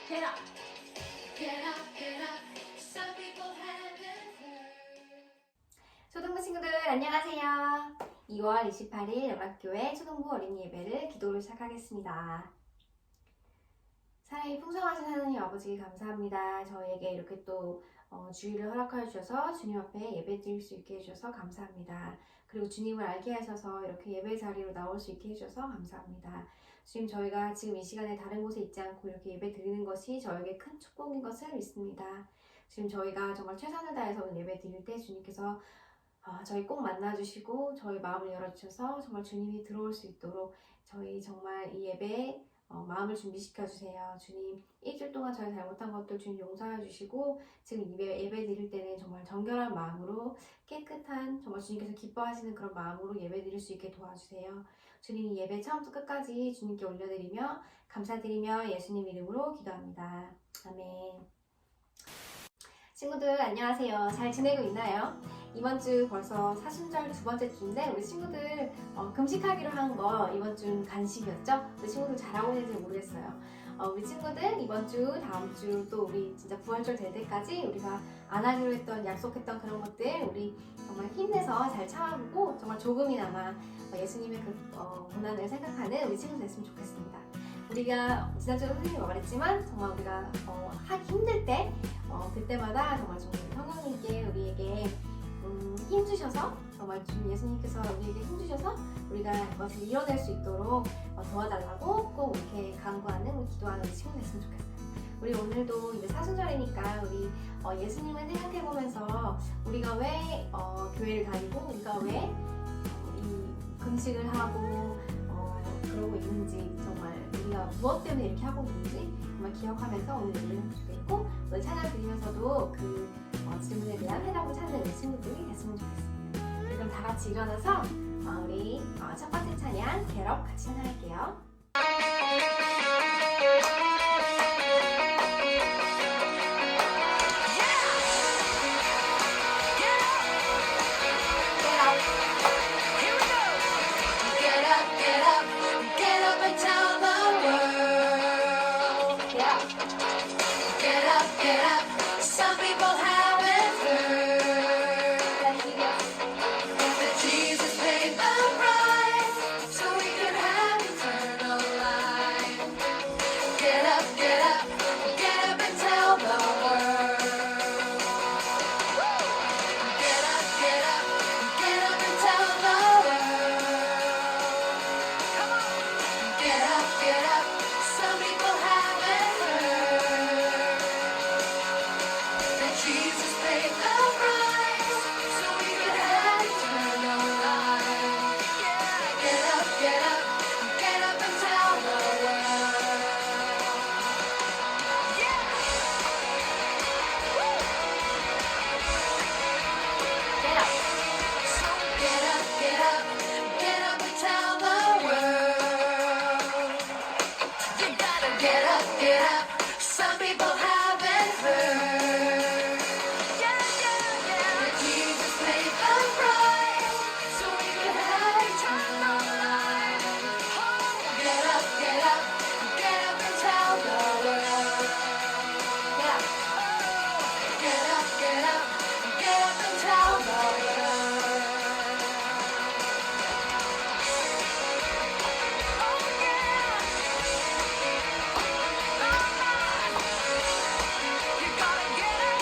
Get up, get up, get up. Some people haven't heard. 초등부 친구들 안녕하세요. 2월 28일 연합교회 초등부 어린이 예배를 기도로 시작하겠습니다. 사랑이 풍성하신 하나님 아버지 감사합니다. 저희에게 이렇게 또 주일을 허락하여 주셔서 주님 앞에 예배 드릴 수 있게 해주셔서 감사합니다. 그리고 주님을 알게 하셔서 이렇게 예배 자리로 나올 수 있게 해주셔서 감사합니다. 주님, 저희가 지금 이 시간에 다른 곳에 있지 않고 이렇게 예배 드리는 것이 저에게 큰 축복인 것을 믿습니다. 지금 저희가 정말 최선을 다해서 오늘 예배 드릴 때 주님께서 저희 꼭 만나주시고 저희 마음을 열어주셔서 정말 주님이 들어올 수 있도록 저희 정말 이 예배에 마음을 준비시켜주세요. 주님, 일주일 동안 저희 잘못한 것들 주님 용서해 주시고 지금 예배 드릴 때는 정말 정결한 마음으로 깨끗한 정말 주님께서 기뻐하시는 그런 마음으로 예배 드릴 수 있게 도와주세요. 주님, 이 예배 처음부터 끝까지 주님께 올려드리며 감사드리며 예수님 이름으로 기도합니다. 아멘. 친구들 안녕하세요. 잘 지내고 있나요? 이번 주 벌써 사순절 두 번째 주인데 우리 친구들 금식하기로 한 거 이번 주는 간식이었죠? 우리 친구들 잘하고 있는지 모르겠어요. 우리 친구들 이번 주 다음 주 또 우리 진짜 부활절 될 때까지 우리가 안 하기로 했던 약속했던 그런 것들 우리 정말 힘내서 잘 참아보고 정말 조금이나마 예수님의 그 고난을 생각하는 우리 친구들 됐으면 좋겠습니다. 우리가 지난주에 선생님이 말했지만 정말 우리가 하기 힘들 때 그때마다 정말 성령님께 우리에게 힘 주셔서 정말 주님 예수님께서 우리에게 힘 주셔서 우리가 그것을 이뤄낼 수 있도록 도와달라고 꼭 이렇게 간구하는 우리 기도하는 우리 친구 됐으면 좋겠어요. 우리 오늘도 이제 사순절이니까 우리 예수님을 생각해 보면서 우리가 왜 교회를 다니고 우리가 왜 이 금식을 하고 그러고 있는지 정말 우리가 무엇 때문에 이렇게 하고 있는지 정말 기억하면서 오늘 읽으면 좋겠고 오늘 찬양 드리면서도 그 질문에 대한 해답을 찾는 우리 친구들이 됐으면 좋겠습니다. 그럼 다 같이 일어나서 우리 첫 번째 찬양 겟업 같이 찬양할게요. You gotta get up.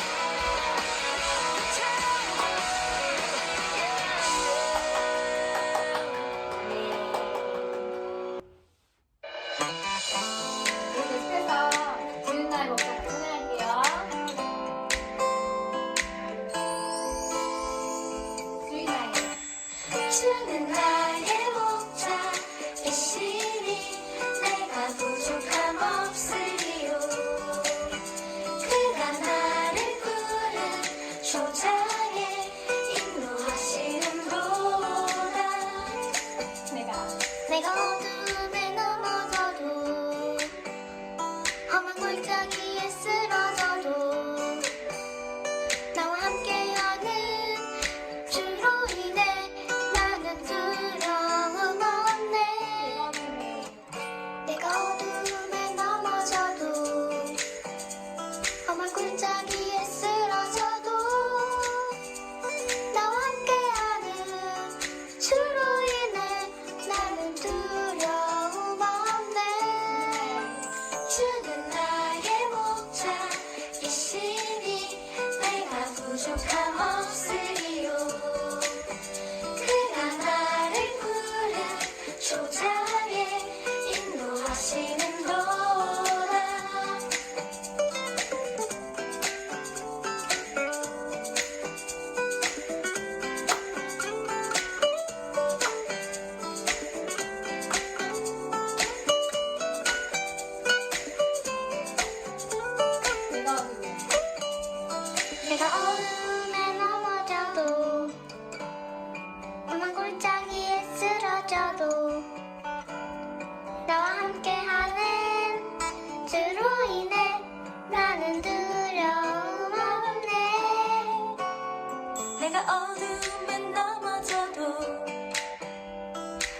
어둠에 넘어져도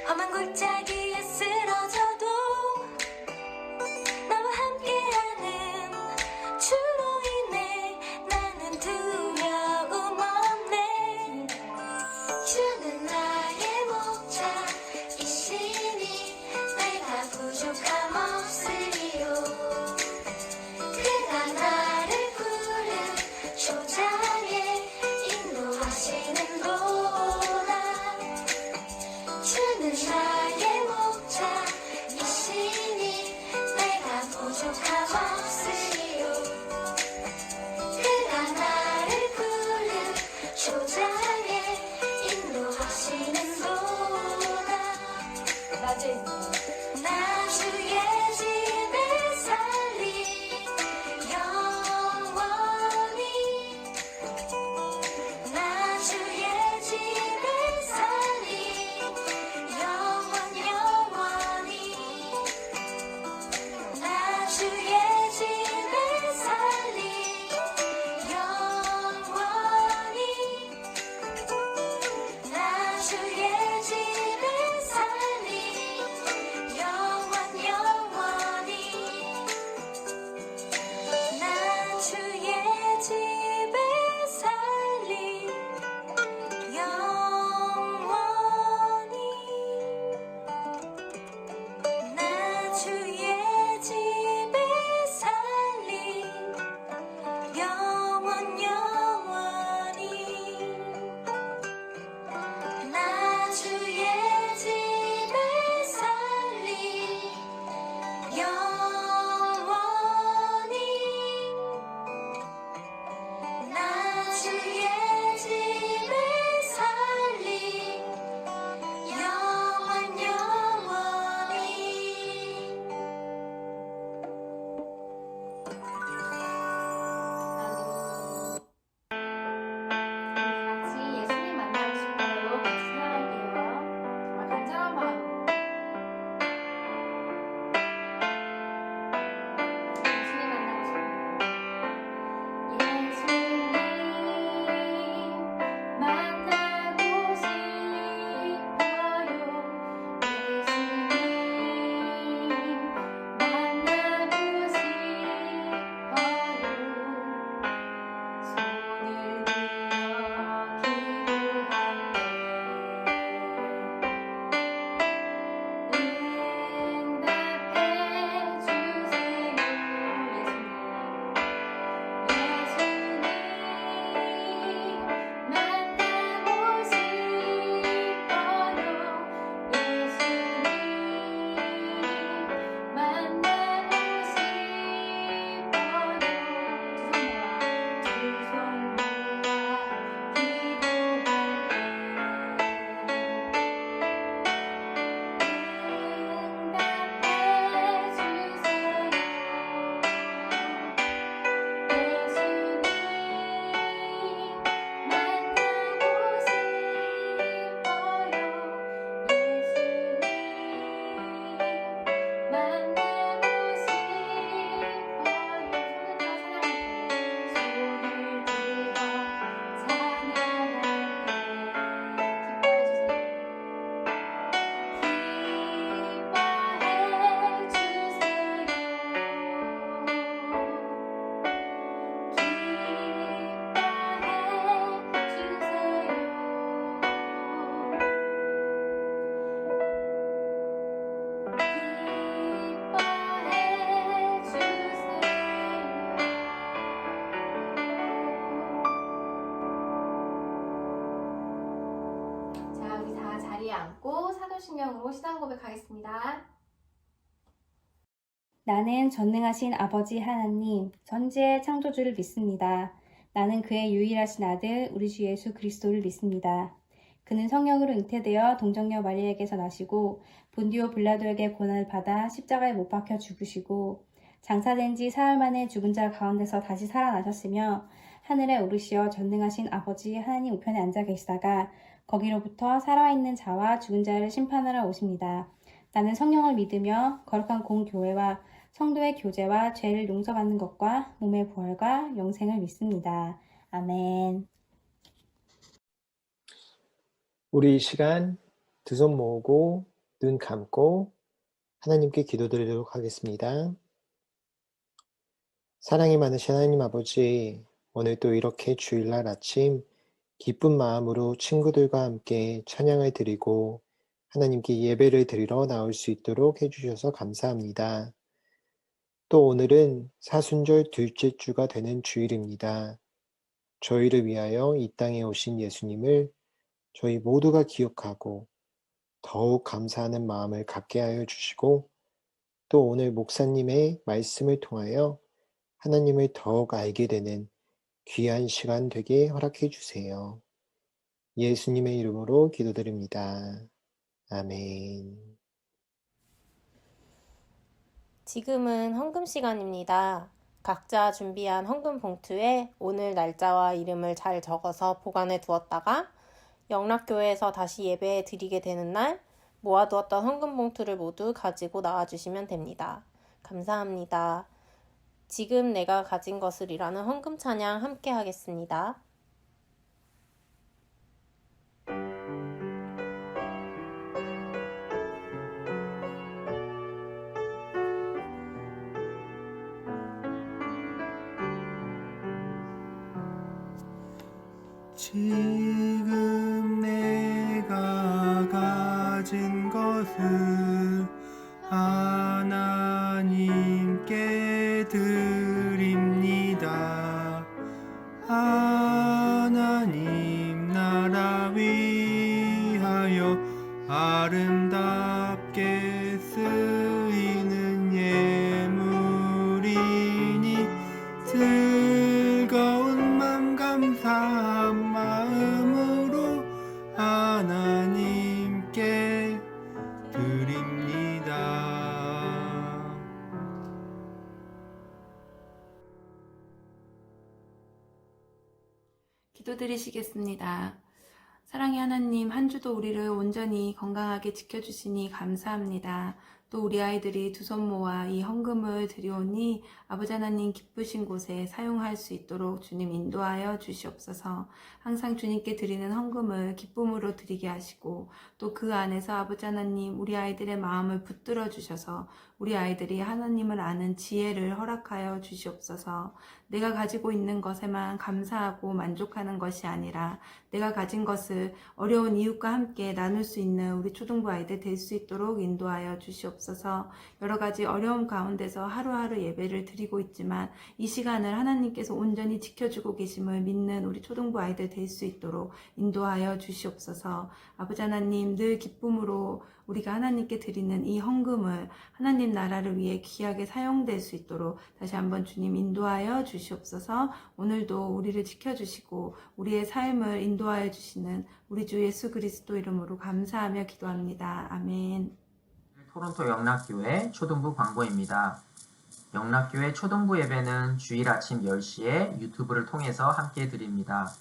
험한 골짜기에 쓰러져도 나와 함께하는 주로 인해 나는 두려움 없네. 주는 나의 목자이시니 내가 부족함 없으리요. 그가 나를 푸른 초장에 인도하시는도다. 주는 나의 목자이시니 내가 부족함 없으리요. 그가 나를 푸른 초장에 인도하시는도다. 나 주의 집에 살리 영원히. 나 주의 집에 살리 영원히. 나 주의 집에 살리 영원히. 나 주의 집에 살리 영원히. 나 주의 집에 살리 영원히. 나 주의 집에 살리 영원히. 나 주의 집에 살리 영원히. 나 주의 집에 살리 영원히. 같이 예수님 만나고 싶어요. 같이 사랑할게요. 정말 간절한 마음으로 예수님 만나고 싶어요. 예수님 만나고 싶어요. 예수님 만나고 싶어요. 손을 들어 앉고 사도신경으로 신앙 고백하겠습니다. 나는 전능하신 아버지 하나님, 전지의 창조주를 믿습니다. 나는 그의 유일하신 아들, 우리 주 예수 그리스도를 믿습니다. 그는 성령으로 잉태되어 동정녀 마리아에게서 나시고 본디오 빌라도에게 고난을 받아 십자가에 못 박혀 죽으시고 장사된 지 사흘 만에 죽은 자 가운데서 다시 살아나셨으며 하늘에 오르시어 전능하신 아버지 하나님 우편에 앉아 계시다가 거기로부터 살아있는 자와 죽은 자를 심판하러 오십니다. 나는 성령을 믿으며 거룩한 공교회와 성도의 교제와 죄를 용서받는 것과 몸의 부활과 영생을 믿습니다. 아멘. 우리 이 시간 두 손 모으고 눈 감고 하나님께 기도드리도록 하겠습니다. 사랑이 많으신 하나님 아버지, 오늘 또 이렇게 주일날 아침 기쁜 마음으로 친구들과 함께 찬양을 드리고 하나님께 예배를 드리러 나올 수 있도록 해주셔서 감사합니다. 또 오늘은 사순절 둘째 주가 되는 주일입니다. 저희를 위하여 이 땅에 오신 예수님을 저희 모두가 기억하고 더욱 감사하는 마음을 갖게 하여 주시고 또 오늘 목사님의 말씀을 통하여 하나님을 더욱 알게 되는 귀한 시간 되게 허락해 주세요. 예수님의 이름으로 기도드립니다. 아멘. 지금은 헌금 시간입니다. 각자 준비한 헌금 봉투에 오늘 날짜와 이름을 잘 적어서 보관해 두었다가 영락교회에서 다시 예배 드리게 되는 날 모아두었던 헌금 봉투를 모두 가지고 나와주시면 됩니다. 감사합니다. 지금 내가 가진 것을이라는 헌금 찬양 함께 하겠습니다. 지금 내가 가진 것을 하나님께 드립니다. 하나님 나라 위하여 아름답게 쓰이는 예물이니 즐거운 맘 감사한 마음으로 하나님께 드립니다. 기도드리시겠습니다. 사랑의 하나님, 한 주도 우리를 온전히 건강하게 지켜주시니 감사합니다. 또 우리 아이들이 두 손 모아 이 헌금을 드리오니 아버지 하나님 기쁘신 곳에 사용할 수 있도록 주님 인도하여 주시옵소서. 항상 주님께 드리는 헌금을 기쁨으로 드리게 하시고 또 그 안에서 아버지 하나님 우리 아이들의 마음을 붙들어 주셔서 우리 아이들이 하나님을 아는 지혜를 허락하여 주시옵소서. 내가 가지고 있는 것에만 감사하고 만족하는 것이 아니라 내가 가진 것을 어려운 이웃과 함께 나눌 수 있는 우리 초등부 아이들 될 수 있도록 인도하여 주시옵소서. 여러 가지 어려움 가운데서 하루하루 예배를 드리고 있지만 이 시간을 하나님께서 온전히 지켜주고 계심을 믿는 우리 초등부 아이들 될 수 있도록 인도하여 주시옵소서. 아버지 하나님 늘 기쁨으로 우리가 하나님께 드리는 이 헌금을 하나님 나라를 위해 귀하게 사용될 수 있도록 다시 한번 주님 인도하여 주시옵소서. 오늘도 우리를 지켜주시고 우리의 삶을 인도하여 주시는 우리 주 예수 그리스도 이름으로 감사하며 기도합니다. 아멘. 토론토 영락교회 초등부 광고입니다. 영락교회 초등부 예배는 주일 아침 10시에 유튜브를 통해서 함께 드립니다.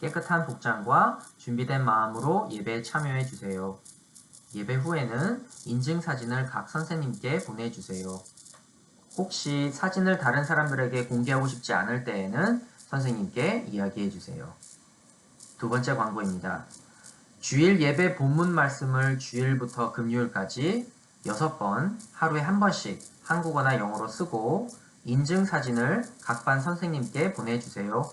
깨끗한 복장과 준비된 마음으로 예배에 참여해 주세요. 예배 후에는 인증사진을 각 선생님께 보내주세요. 혹시 사진을 다른 사람들에게 공개하고 싶지 않을 때에는 선생님께 이야기해 주세요. 두 번째 광고입니다. 주일 예배 본문 말씀을 주일부터 금요일까지 6번 하루에 한 번씩 한국어나 영어로 쓰고 인증사진을 각 반 선생님께 보내주세요.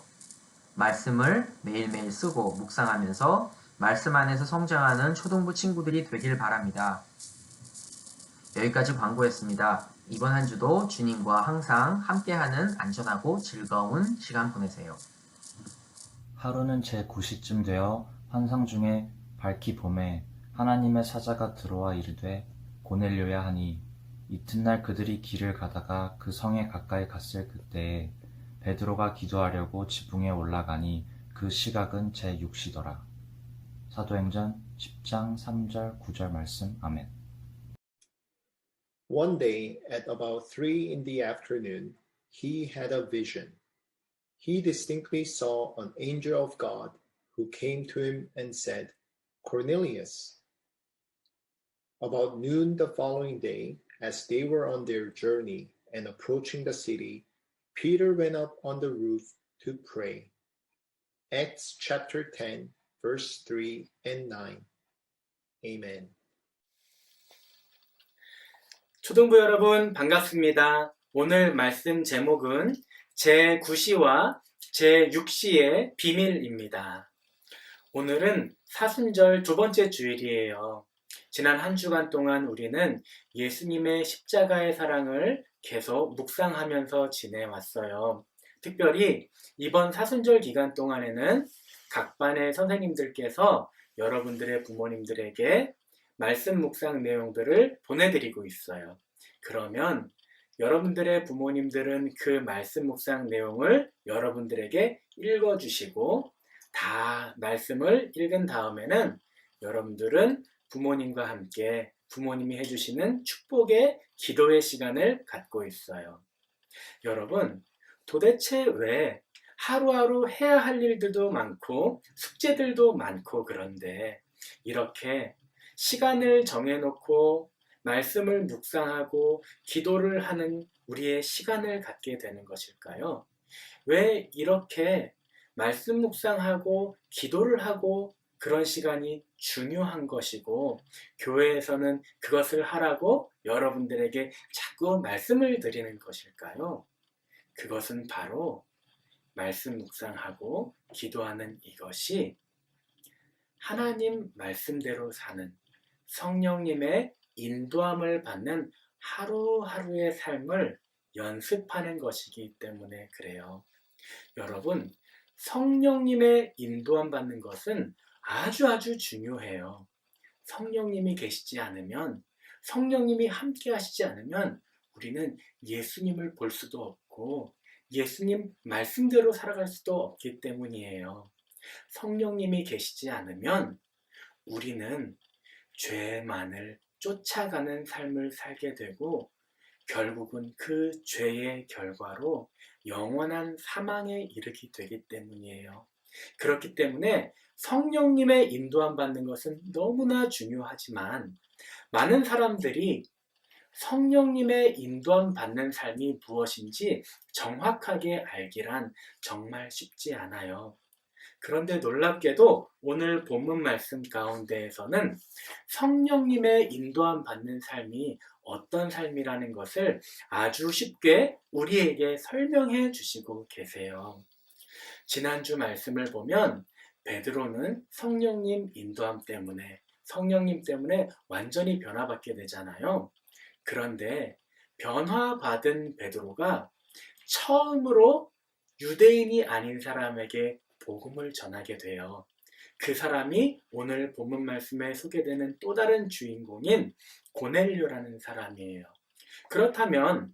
말씀을 매일매일 쓰고 묵상하면서 말씀 안에서 성장하는 초등부 친구들이 되길 바랍니다. 여기까지 광고했습니다. 이번 한 주도 주님과 항상 함께하는 안전하고 즐거운 시간 보내세요. 하루는 제 9시쯤 되어 환상 중에 밝기 봄에 하나님의 사자가 들어와 이르되 고넬료야 하니 이튿날 그들이 길을 가다가 그 성에 가까이 갔을 그때에 베드로가 기도하려고 지붕에 올라가니 그 시각은 제 6시더라. 사도행전 10장 3절 9절 말씀. 아멘. One day at about 3 in the afternoon, he had a vision. He distinctly saw an angel of God who came to him and said, Cornelius. About noon the following day, as they were on their journey and approaching the city, Peter went up on the roof to pray. Acts chapter 10, verse 3 and 9. Amen. 초등부 여러분 반갑습니다. 오늘 말씀 제목은 제9시와 제6시의 비밀입니다. 오늘은 사순절 두 번째 주일이에요. 지난 한 주간 동안 우리는 예수님의 십자가의 사랑을 계속 묵상하면서 지내왔어요. 특별히 이번 사순절 기간 동안에는 각 반의 선생님들께서 여러분들의 부모님들에게 말씀 묵상 내용들을 보내드리고 있어요. 그러면 여러분들의 부모님들은 그 말씀 묵상 내용을 여러분들에게 읽어주시고 다 말씀을 읽은 다음에는 여러분들은 부모님과 함께 부모님이 해주시는 축복의 기도의 시간을 갖고 있어요. 여러분, 도대체 왜 하루하루 해야 할 일들도 많고 숙제들도 많고 그런데 이렇게 시간을 정해놓고 말씀을 묵상하고 기도를 하는 우리의 시간을 갖게 되는 것일까요? 왜 이렇게 말씀 묵상하고 기도를 하고 그런 시간이 중요한 것이고 교회에서는 그것을 하라고 여러분들에게 자꾸 말씀을 드리는 것일까요? 그것은 바로 말씀 묵상하고 기도하는 이것이 하나님 말씀대로 사는 성령님의 인도함을 받는 하루하루의 삶을 연습하는 것이기 때문에 그래요. 여러분, 성령님의 인도함 받는 것은 아주 중요해요. 성령님이 계시지 않으면, 성령님이 함께 하시지 않으면 우리는 예수님을 볼 수도 없고 예수님 말씀대로 살아갈 수도 없기 때문이에요. 성령님이 계시지 않으면 우리는 죄만을 쫓아가는 삶을 살게 되고 결국은 그 죄의 결과로 영원한 사망에 이르게 되기 때문이에요. 그렇기 때문에 성령님의 인도함 받는 것은 너무나 중요하지만 많은 사람들이 성령님의 인도함 받는 삶이 무엇인지 정확하게 알기란 정말 쉽지 않아요. 그런데 놀랍게도 오늘 본문 말씀 가운데에서는 성령님의 인도함 받는 삶이 어떤 삶이라는 것을 아주 쉽게 우리에게 설명해 주시고 계세요. 지난주 말씀을 보면 베드로는 성령님 인도함 때문에 성령님 때문에 완전히 변화받게 되잖아요. 그런데 변화받은 베드로가 처음으로 유대인이 아닌 사람에게 복음을 전하게 돼요. 그 사람이 오늘 본문 말씀에 소개되는 또 다른 주인공인 고넬료라는 사람이에요. 그렇다면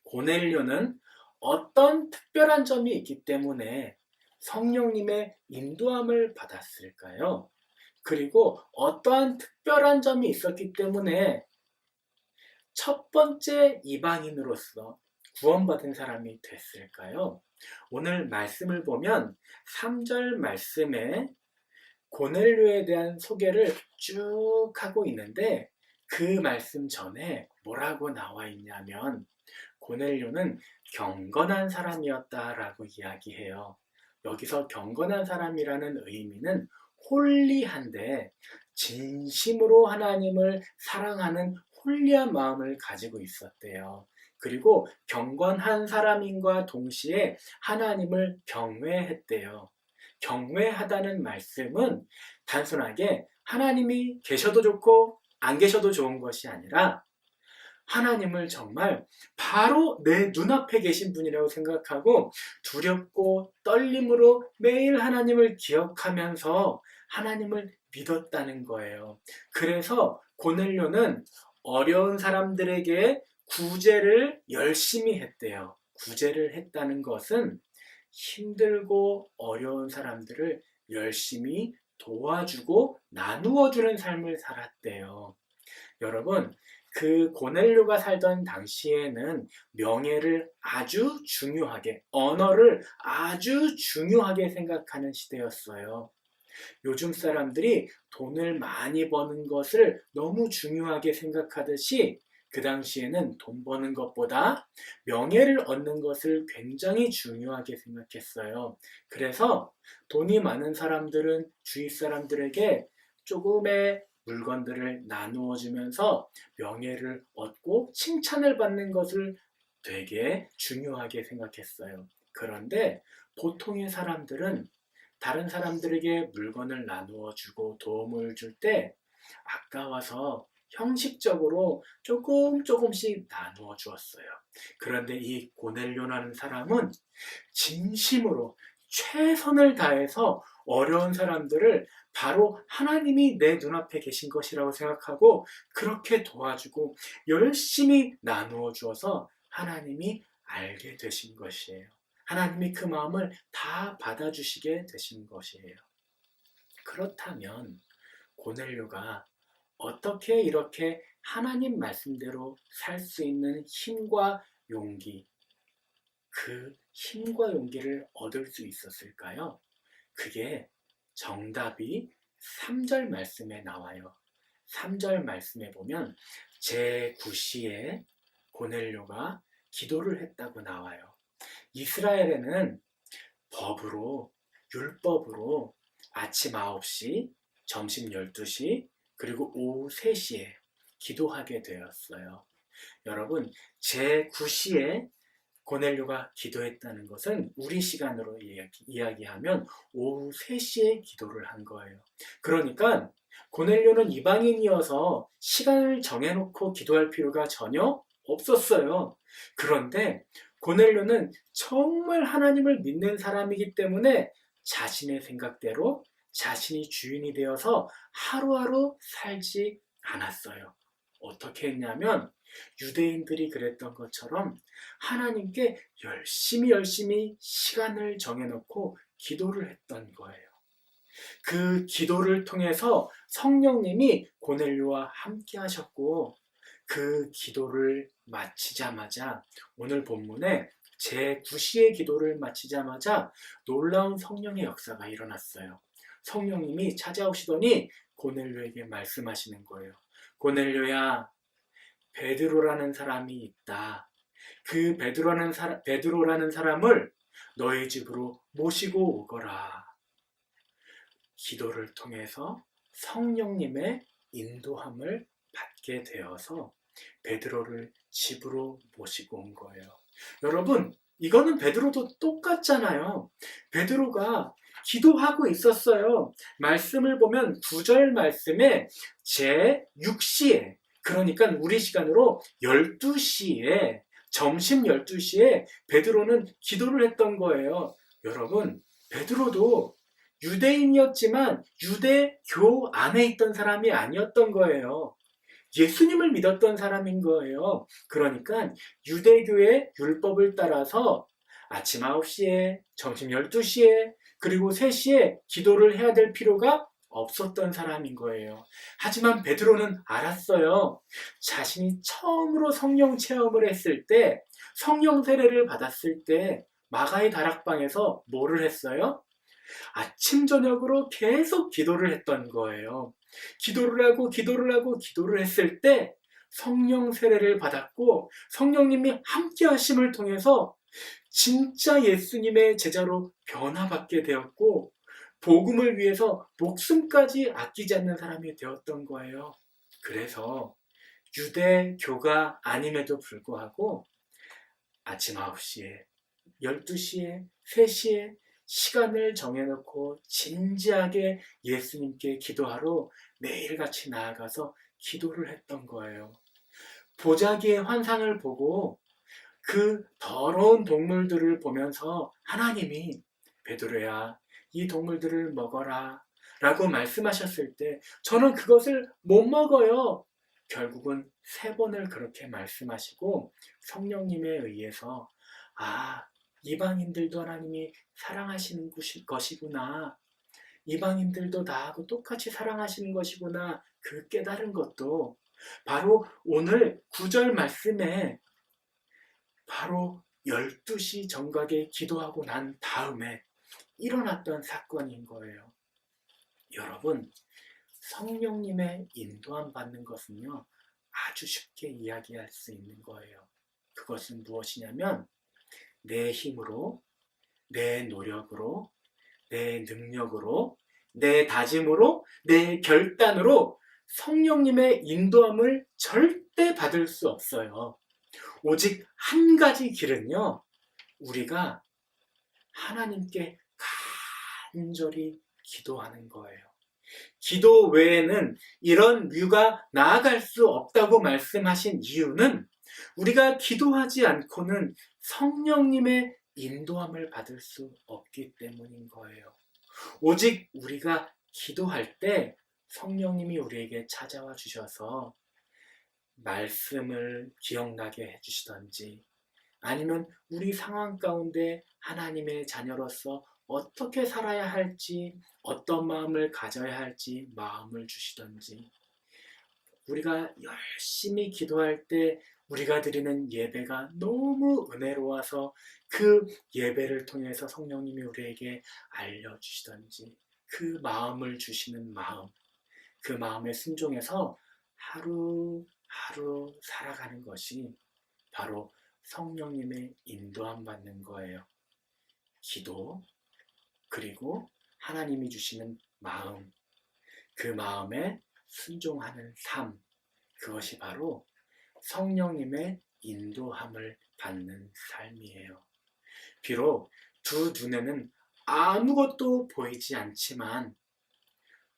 고넬료는 어떤 특별한 점이 있기 때문에 성령님의 인도함을 받았을까요? 그리고 어떠한 특별한 점이 있었기 때문에 첫 번째 이방인으로서 구원받은 사람이 됐을까요? 오늘 말씀을 보면 3절 말씀에 고넬료에 대한 소개를 쭉 하고 있는데 그 말씀 전에 뭐라고 나와 있냐면 고넬료는 경건한 사람이었다라고 이야기해요. 여기서 경건한 사람이라는 의미는 홀리한데 진심으로 하나님을 사랑하는 홀리한 마음을 가지고 있었대요. 그리고 경건한 사람인과 동시에 하나님을 경외했대요. 경외하다는 말씀은 단순하게 하나님이 계셔도 좋고 안 계셔도 좋은 것이 아니라 하나님을 정말 바로 내 눈앞에 계신 분이라고 생각하고 두렵고 떨림으로 매일 하나님을 기억하면서 하나님을 믿었다는 거예요. 그래서 고넬료는 어려운 사람들에게 구제를 열심히 했대요. 구제를 했다는 것은 힘들고 어려운 사람들을 열심히 도와주고 나누어주는 삶을 살았대요. 여러분, 그 고넬료가 살던 당시에는 명예를 아주 중요하게, 언어를 아주 중요하게 생각하는 시대였어요. 요즘 사람들이 돈을 많이 버는 것을 너무 중요하게 생각하듯이 그 당시에는 돈 버는 것보다 명예를 얻는 것을 굉장히 중요하게 생각했어요. 그래서 돈이 많은 사람들은 주위 사람들에게 조금의 물건들을 나누어 주면서 명예를 얻고 칭찬을 받는 것을 되게 중요하게 생각했어요. 그런데 보통의 사람들은 다른 사람들에게 물건을 나누어 주고 도움을 줄 때 아까워서 형식적으로 조금씩 나누어 주었어요. 그런데 이 고넬료라는 사람은 진심으로 최선을 다해서 어려운 사람들을 바로 하나님이 내 눈앞에 계신 것이라고 생각하고 그렇게 도와주고 열심히 나누어 주어서 하나님이 알게 되신 것이에요. 하나님이 그 마음을 다 받아주시게 되신 것이에요. 그렇다면 고넬료가 어떻게 이렇게 하나님 말씀대로 살 수 있는 힘과 용기, 그 힘과 용기를 얻을 수 있었을까요? 그게 정답이 3절 말씀에 나와요. 3절 말씀에 보면 제9시에 고넬료가 기도를 했다고 나와요. 이스라엘에는 법으로, 율법으로 아침 9시, 점심 12시, 그리고 오후 3시에 기도하게 되었어요. 여러분, 제9시에 고넬료가 기도했다는 것은 우리 시간으로 이야기하면 오후 3시에 기도를 한 거예요. 그러니까 고넬료는 이방인이어서 시간을 정해놓고 기도할 필요가 전혀 없었어요. 그런데 고넬료는 정말 하나님을 믿는 사람이기 때문에 자신의 생각대로 자신이 주인이 되어서 하루하루 살지 않았어요. 어떻게 했냐면 유대인들이 그랬던 것처럼 하나님께 열심히 시간을 정해놓고 기도를 했던 거예요. 그 기도를 통해서 성령님이 고넬료와 함께 하셨고 그 기도를 마치자마자 오늘 본문에 제9시의 기도를 마치자마자 놀라운 성령의 역사가 일어났어요. 성령님이 찾아오시더니 고넬료에게 말씀하시는 거예요. 고넬료야, 베드로라는 사람이 있다. 그 베드로라는 사람을 너희 집으로 모시고 오거라. 기도를 통해서 성령님의 인도함을 받게 되어서 베드로를 집으로 모시고 온 거예요. 여러분, 이거는 베드로도 똑같잖아요. 베드로가 기도하고 있었어요. 말씀을 보면 9절 말씀에 제6시에, 그러니까 우리 시간으로 12시에, 점심 12시에 베드로는 기도를 했던 거예요. 여러분, 베드로도 유대인이었지만 유대교 안에 있던 사람이 아니었던 거예요. 예수님을 믿었던 사람인 거예요. 그러니까 유대교의 율법을 따라서 아침 9시에, 점심 12시에, 그리고 3시에 기도를 해야 될 필요가 없었던 사람인 거예요. 하지만 베드로는 알았어요. 자신이 처음으로 성령 체험을 했을 때, 성령 세례를 받았을 때 마가의 다락방에서 뭐를 했어요? 아침 저녁으로 계속 기도를 했던 거예요. 기도를 하고 했을 때 성령 세례를 받았고 성령님이 함께 하심을 통해서 진짜 예수님의 제자로 변화받게 되었고 복음을 위해서 목숨까지 아끼지 않는 사람이 되었던 거예요. 그래서 유대교가 아님에도 불구하고 아침 9시에, 12시에, 3시에 시간을 정해놓고 진지하게 예수님께 기도하러 매일같이 나아가서 기도를 했던 거예요. 보자기의 환상을 보고 그 더러운 동물들을 보면서 하나님이 베드로야, 이 동물들을 먹어라 라고 말씀하셨을 때 저는 그것을 못 먹어요. 결국은 3번을 그렇게 말씀하시고 성령님에 의해서 이방인들도 하나님이 사랑하시는 것이구나. 이방인들도 나하고 똑같이 사랑하시는 것이구나. 그 깨달은 것도 바로 오늘 9절 말씀에 바로 12시 정각에 기도하고 난 다음에 일어났던 사건인 거예요. 여러분, 성령님의 인도함 받는 것은요, 아주 쉽게 이야기할 수 있는 거예요. 그것은 무엇이냐면 내 힘으로, 내 노력으로, 내 능력으로, 내 다짐으로, 내 결단으로 성령님의 인도함을 절대 받을 수 없어요. 오직 한 가지 길은요, 우리가 하나님께 간절히 기도하는 거예요. 기도 외에는 이런 류가 나아갈 수 없다고 말씀하신 이유는 우리가 기도하지 않고는 성령님의 인도함을 받을 수 없기 때문인 거예요. 오직 우리가 기도할 때 성령님이 우리에게 찾아와 주셔서 말씀을 기억나게 해주시던지, 아니면 우리 상황 가운데 하나님의 자녀로서 어떻게 살아야 할지, 어떤 마음을 가져야 할지 마음을 주시던지, 우리가 열심히 기도할 때 우리가 드리는 예배가 너무 은혜로워서 그 예배를 통해서 성령님이 우리에게 알려주시던지, 그 마음을 주시는 마음, 그 마음에 순종해서 하루하루 살아가는 것이 바로 성령님의 인도함 받는 거예요. 기도, 그리고 하나님이 주시는 마음, 그 마음에 순종하는 삶, 그것이 바로 성령님의 인도함을 받는 삶이에요. 비록 두 눈에는 아무것도 보이지 않지만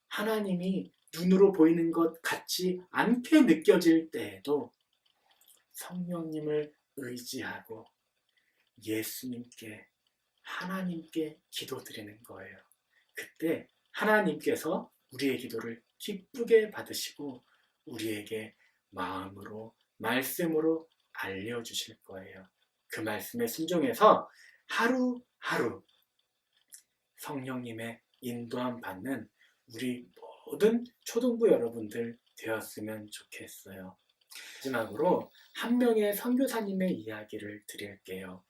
하나님이 눈으로 보이는 것 같지 않게 느껴질 때에도 성령님을 의지하고 예수님께, 하나님께 기도드리는 거예요. 그때 하나님께서 우리의 기도를 기쁘게 받으시고 우리에게 마음으로, 말씀으로 알려주실 거예요. 그 말씀에 순종해서 하루하루 성령님의 인도함 받는 우리 모든 초등부 여러분들 되었으면 좋겠어요. 마지막으로 한 명의 선교사님의 이야기를 드릴게요.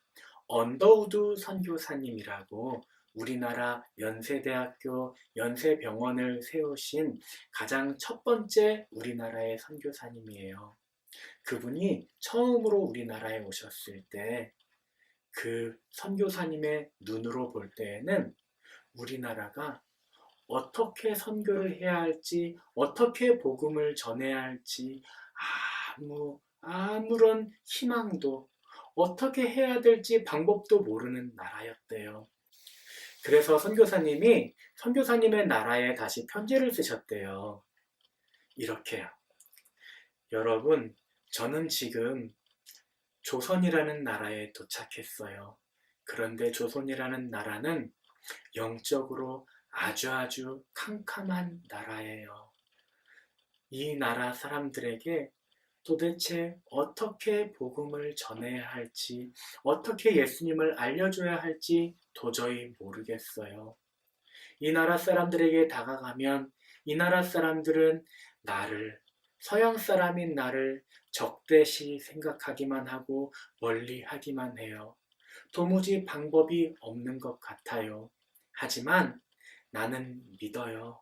언더우드 선교사님이라고 우리나라 연세대학교 연세병원을 세우신 가장 첫 번째 우리나라의 선교사님이에요. 그분이 처음으로 우리나라에 오셨을 때 그 선교사님의 눈으로 볼 때에는 우리나라가 어떻게 선교를 해야 할지, 어떻게 복음을 전해야 할지 아무런 희망도, 어떻게 해야 될지 방법도 모르는 나라였대요. 그래서 선교사님이 선교사님의 나라에 다시 편지를 쓰셨대요. 이렇게요. 여러분, 저는 지금 조선이라는 나라에 도착했어요. 그런데 조선이라는 나라는 영적으로 아주 캄캄한 나라예요. 이 나라 사람들에게 도대체 어떻게 복음을 전해야 할지, 어떻게 예수님을 알려줘야 할지 도저히 모르겠어요. 이 나라 사람들에게 다가가면 이 나라 사람들은 서양 사람인 나를 적대시 생각하기만 하고 멀리하기만 해요. 도무지 방법이 없는 것 같아요. 하지만 나는 믿어요.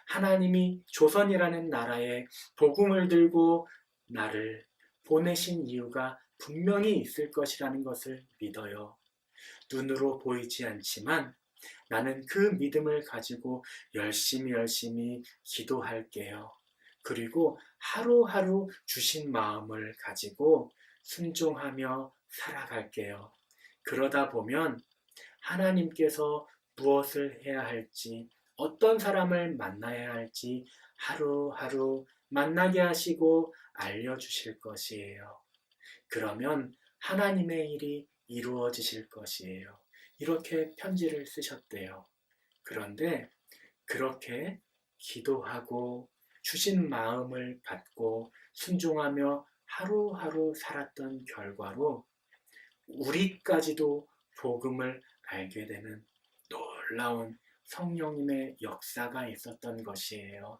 하나님이 조선이라는 나라에 복음을 들고 나를 보내신 이유가 분명히 있을 것이라는 것을 믿어요. 눈으로 보이지 않지만 나는 그 믿음을 가지고 열심히 기도할게요. 그리고 하루하루 주신 마음을 가지고 순종하며 살아갈게요. 그러다 보면 하나님께서 무엇을 해야 할지, 어떤 사람을 만나야 할지 하루하루 만나게 하시고 알려주실 것이에요. 그러면 하나님의 일이 이루어지실 것이에요. 이렇게 편지를 쓰셨대요. 그런데 그렇게 기도하고 주신 마음을 받고 순종하며 하루하루 살았던 결과로 우리까지도 복음을 알게 되는 놀라운 성령님의 역사가 있었던 것이에요.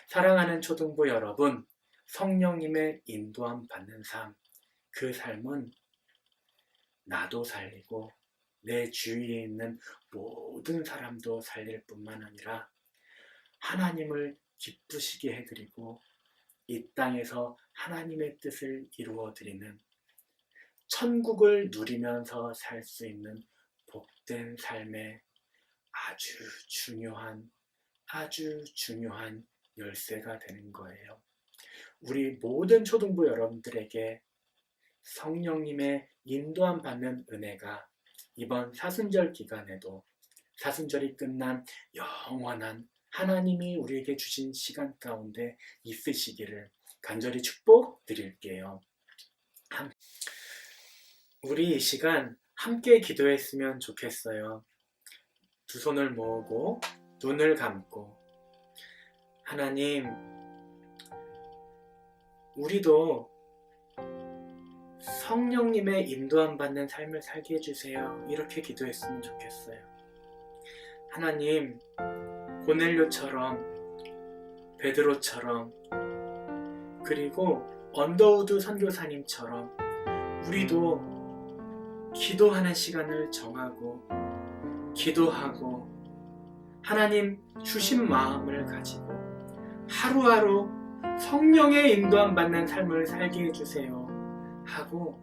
사랑하는 초등부 여러분, 성령님의 인도함 받는 삶, 그 삶은 나도 살리고 내 주위에 있는 모든 사람도 살릴 뿐만 아니라 하나님을 기쁘시게 해드리고 이 땅에서 하나님의 뜻을 이루어 드리는 천국을 누리면서 살 수 있는 복된 삶의 아주 중요한 열쇠가 되는 거예요. 우리 모든 초등부 여러분들에게 성령님의 인도함 받는 은혜가 이번 사순절 기간에도 사순절이 끝난 영원한 하나님이 우리에게 주신 시간 가운데 있으시기를 간절히 축복드릴게요. 우리 이 시간 함께 기도했으면 좋겠어요. 두 손을 모으고 눈을 감고 하나님, 우리도 성령님의 인도함 받는 삶을 살게 해주세요. 이렇게 기도했으면 좋겠어요. 하나님, 고넬료처럼, 베드로처럼, 그리고 언더우드 선교사님처럼 우리도 기도하는 시간을 정하고 기도하고 하나님 주신 마음을 가지고 하루하루 성령의 인도함 받는 삶을 살게 해주세요 하고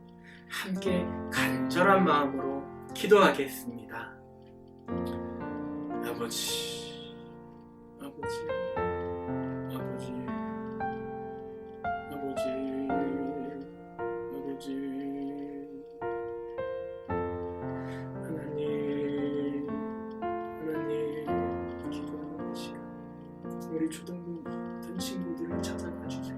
함께 간절한 마음으로 기도하겠습니다. 아버지, 아버지, 아버지, 아버지, 아버지, 하나님, 하나님, 기도하는 시간 우리 초등부 모든 친구들을 찾아가 주세요.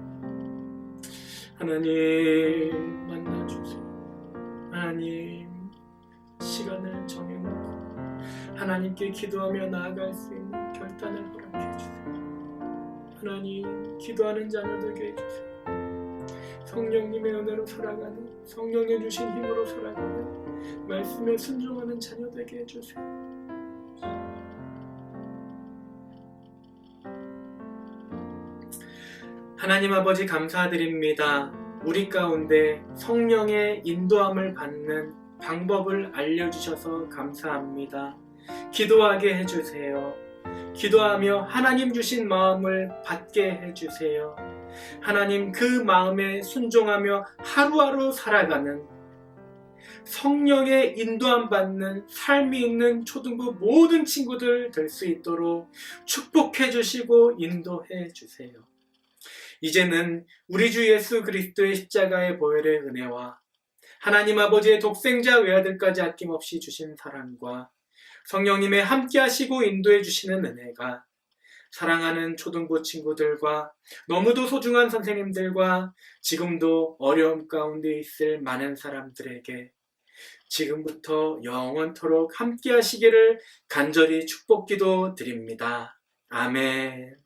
하나님, 만나주세요. 하나님, 시간을 정해놓고 하나님께 기도하며 나아갈 수 있는 결단을 허락해 주세요. 하나님, 기도하는 자녀 되게 해주세요. 성령님의 은혜로 살아가는, 성령의 주신 힘으로 살아가는, 말씀에 순종하는 자녀 되게 해주세요. 하나님 아버지 감사드립니다. 우리 가운데 성령의 인도함을 받는 방법을 알려주셔서 감사합니다. 기도하게 해주세요. 기도하며 하나님 주신 마음을 받게 해주세요. 하나님, 그 마음에 순종하며 하루하루 살아가는 성령의 인도함 받는 삶이 있는 초등부 모든 친구들 될 수 있도록 축복해 주시고 인도해 주세요. 이제는 우리 주 예수 그리스도의 십자가의 보혈의 은혜와 하나님 아버지의 독생자 외아들까지 아낌없이 주신 사랑과 성령님의 함께 하시고 인도해 주시는 은혜가 사랑하는 초등부 친구들과 너무도 소중한 선생님들과 지금도 어려움 가운데 있을 많은 사람들에게 지금부터 영원토록 함께 하시기를 간절히 축복기도 드립니다. 아멘.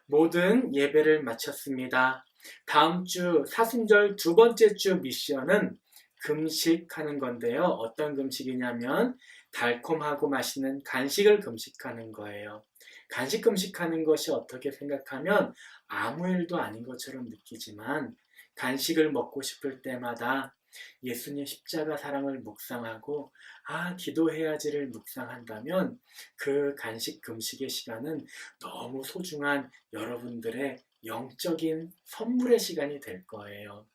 모든 예배를 마쳤습니다. 다음 주 사순절 두 번째 주 미션은 금식하는 건데요. 어떤 금식이냐면 달콤하고 맛있는 간식을 금식하는 거예요. 간식 금식하는 것이 어떻게 생각하면 아무 일도 아닌 것처럼 느끼지만 간식을 먹고 싶을 때마다 예수님 십자가 사랑을 묵상하고 기도해야지를 묵상한다면 그 간식 금식의 시간은 너무 소중한 여러분들의 영적인 선물의 시간이 될 거예요.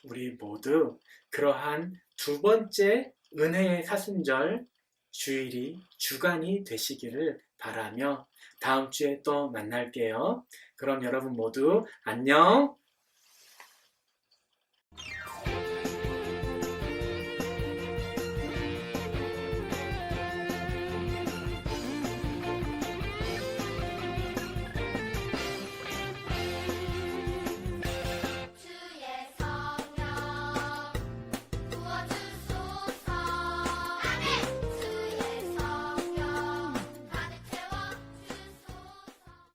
우리 모두 그러한 두 번째 은혜의 사순절 주일이 주간이 되시기를 바라며 다음 주에 또 만날게요. 그럼 여러분 모두 안녕.